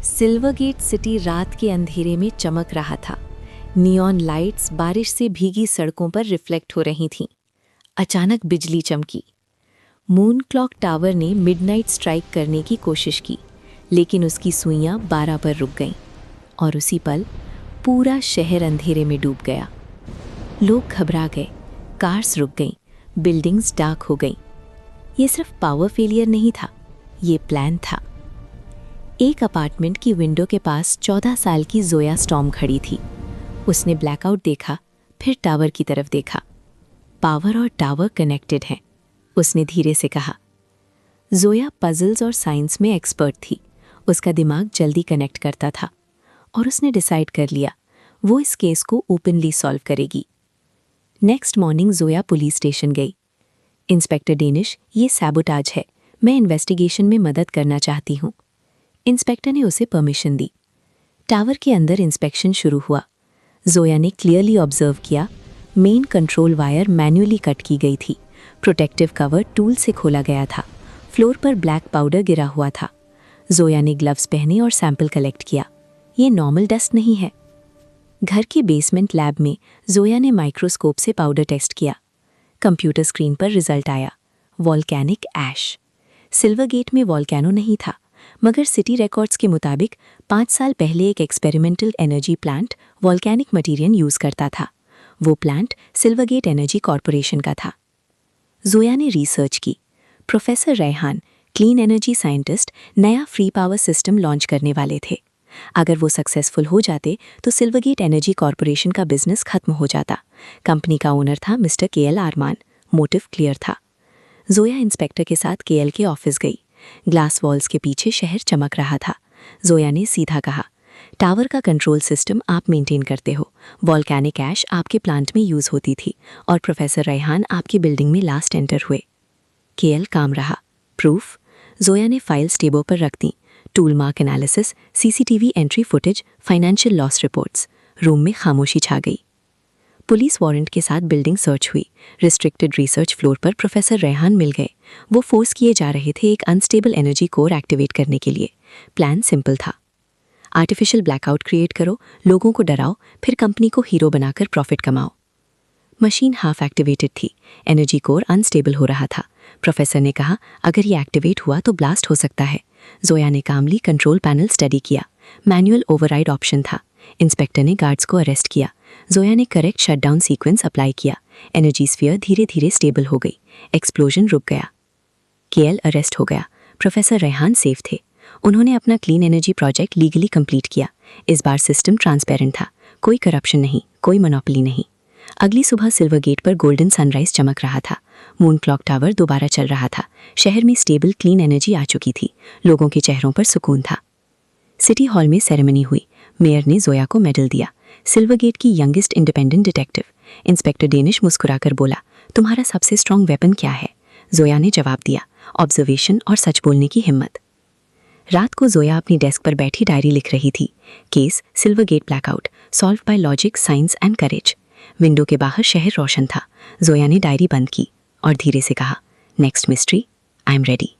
Silvergate city रात के अंधेरे में चमक रहा था। नियॉन लाइट्स बारिश से भीगी सड़कों पर रिफ्लेक्ट हो रही थीं। अचानक बिजली चमकी। मून क्लॉक टावर ने मिडनाइट स्ट्राइक करने की कोशिश की, लेकिन उसकी सुइयां 12 पर रुक गईं और उसी पल पूरा शहर अंधेरे में डूब गया। लोग घबरा गए, कार्स रुक गईं, बिल्डिंग्स डार्क हो गईं। ये सिर्फ पावर फेलियर नहीं था, ये प्लान था। एक अपार्टमेंट की विंडो के पास 14 साल की जोया स्टॉर्म खड़ी थी। उसने ब्लैकआउट देखा, फिर टावर की तरफ देखा। पावर और टावर कनेक्टेड हैं, उसने धीरे से कहा। जोया पजल्स और साइंस में एक्सपर्ट थी। उसका दिमाग जल्दी कनेक्ट करता था और उसने डिसाइड कर लिया वो इस केस को ओपनली सॉल्व करेगी। Next morning Zoya police station गई। इंस्पेक्टर डेनिश, ये सैबोटाज है, मैं इन्वेस्टिगेशन में मदद करना चाहती हूँ। इंस्पेक्टर ने उसे परमिशन दी। टावर के अंदर इंस्पेक्शन शुरू हुआ। जोया ने क्लियरली ऑब्जर्व किया, main control wire manually cut की गई थी। प्रोटेक्टिव कवर टूल से खोला गया था। फ्लोर पर ब्लैक पाउडर गिरा हुआ था। जोया ने ग्लव्स पहने और सैंपल कलेक्ट किया। ये नॉर्मल डस्ट नहीं है। घर के बेसमेंट लैब में जोया ने माइक्रोस्कोप से पाउडर टेस्ट किया। कंप्यूटर स्क्रीन पर रिजल्ट आया, वॉल्केनिक ऐश। सिल्वरगेट में वॉल्केनो नहीं था, मगर सिटी रिकॉर्ड्स के मुताबिक 5 साल पहले एक experimental energy plant volcanic material use करता था। वो प्लांट सिल्वरगेट एनर्जी कॉरपोरेशन का था। जोया ने रिसर्च की। Professor Rehan, clean energy scientist, नया फ्री पावर सिस्टम लॉन्च करने वाले थे। अगर वो सक्सेसफुल हो जाते तो सिल्वरगेट एनर्जी कॉरपोरेशन का बिजनेस खत्म हो जाता। कंपनी का ओनर था mister KL Arman. Motive clear था। जोया इंस्पेक्टर के साथ केएल के ऑफिस गई। ग्लास वॉल्स के पीछे शहर चमक रहा था। जोया ने सीधा कहा, टावर का कंट्रोल सिस्टम आप मेंटेन करते हो, वॉल्केनिक ऐश आपके प्लांट में यूज़ होती थी और प्रोफेसर रेहान आपकी बिल्डिंग में लास्ट एंटर हुए। केएल काम रहा। प्रूफ? जोया ने फाइल्स टेबल पर रख दी। Tool mark analysis, CCTV entry footage, financial loss reports. Room में खामोशी छा गई। पुलिस वारंट के साथ बिल्डिंग सर्च हुई। रिस्ट्रिक्टेड रिसर्च फ्लोर पर प्रोफेसर रेहान मिल गए। वो फोर्स किए जा रहे थे एक अनस्टेबल एनर्जी कोर एक्टिवेट करने के लिए। प्लान सिंपल था। आर्टिफिशियल ब्लैकआउट क्रिएट करो, लोगों को डराओ, फिर कंपनी को हीरो बनाकर प्रॉफिट कमाओ। मशीन हाफ एक्टिवेटेड थी। एनर्जी कोर अनस्टेबल हो रहा था। प्रोफेसर ने कहा, अगर ये एक्टिवेट हुआ तो ब्लास्ट हो सकता है। जोया ने कामली कंट्रोल पैनल स्टडी किया। मैनुअल ओवरराइड ऑप्शन था। इंस्पेक्टर ने गार्ड्स को अरेस्ट किया। जोया ने करेक्ट शटडाउन सीक्वेंस अप्लाई किया। एनर्जी स्फीयर धीरे धीरे स्टेबल हो गई। एक्सप्लोजन रुक गया। केएल अरेस्ट हो गया। प्रोफेसर रेहान सेफ थे। उन्होंने अपना clean energy project legally complete किया। इस बार सिस्टम ट्रांसपेरेंट था। कोई करप्शन नहीं, कोई मोनोपोली नहीं। अगली सुबह सिल्वरगेट पर गोल्डन सनराइज चमक रहा था। मून क्लॉक टावर दोबारा चल रहा था। शहर में स्टेबल क्लीन एनर्जी आ चुकी थी। लोगों के चेहरों पर सुकून था। सिटी हॉल में सेरेमनी हुई। मेयर ने जोया को मेडल दिया। सिल्वरगेट की youngest independent detective. Inspector Danish मुस्कुराकर बोला, तुम्हारा सबसे स्ट्रॉन्ग वेपन क्या है? जोया ने जवाब दिया, ऑब्जर्वेशन और सच बोलने की हिम्मत। रात को जोया अपनी डेस्क पर बैठी डायरी लिख रही थी। Case Silvergate blackout, solve by logic, science and courage. Window के बाहर शहर रोशन था। जोया ने डायरी बंद की और धीरे से कहा, next mystery, I am ready.